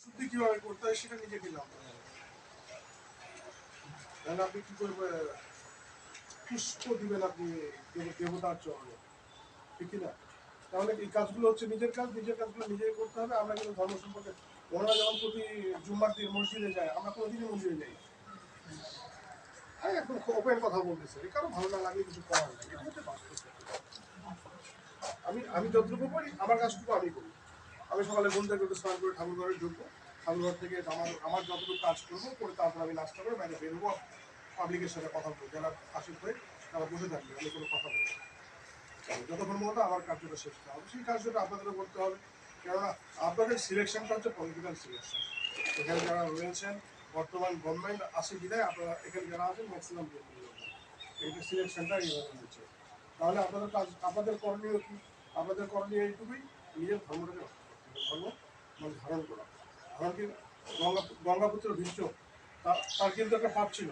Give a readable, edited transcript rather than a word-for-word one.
শুদ্ধি কিভাবে করতে হয় সেটা নিজেকে জানতে হবে। তাহলে আপনি কি করবে, পুষ্প দিবেন আপনি দেবতার চরণে, ঠিক না? তাহলে এই কাজগুলো হচ্ছে নিজের কাজ, নিজের কাজগুলো নিজেই করতে হবে। আমরা কিন্তু ধর্ম সম্পর্কে, ওনারা যেমন প্রতি জুম্মার দিন মসজিদে যায়, আমরা কোনোদিনই মসজিদে যাই। আমি এখন ওপেন কথা বলতেছি, কারো ভালো না লাগলে কিছু করার নাই, এটা হচ্ছে বাস্তব। আমি আমি যতটুকু করি আমার কাজটুকু আমি করি। আমি সকালে ঘুম থেকে উঠে স্নান করে ঠাকুর ঘরে ঢুকবো, ঠাকুর ঘর থেকে আমার আমার যতটুকু কাজ করবো করে তারপর আমি নাস্তা করে বাইরে বেরোবো, পাবলিকের সাথে কথা বলবো, যারা আসিফ হয়ে তারা বসে থাকবে, আমি কোনো কথা বলবো যতক্ষণ মতো আমার কার্যটা শেষ করা হবে। সেই কার্যটা আপনাদেরও করতে হবে, কেননা আপনাদের সিলেকশনটা হচ্ছে পলিটিক্যাল সিলেকশন। এখানে যারা রয়েছেন বর্তমান গভর্নমেন্ট আসে বিদায় আপনারা এখানে যারা আছেন ম্যাক্সিমাম লোক, এইটা সিলেকশনটা এইভাবে হচ্ছে। তাহলে আপনাদের কাজ, আপনাদের করণীয় কি? আপনাদের করণীয় এইটুকুই, নিজের ধর্মটাকে রক্ষা করতে হবে। ধর্ম মানে ধারণ করা। ধারণ কি, গঙ্গাপুত্র ভীষ্ম, তার কিন্তু একটা পাপ ছিল।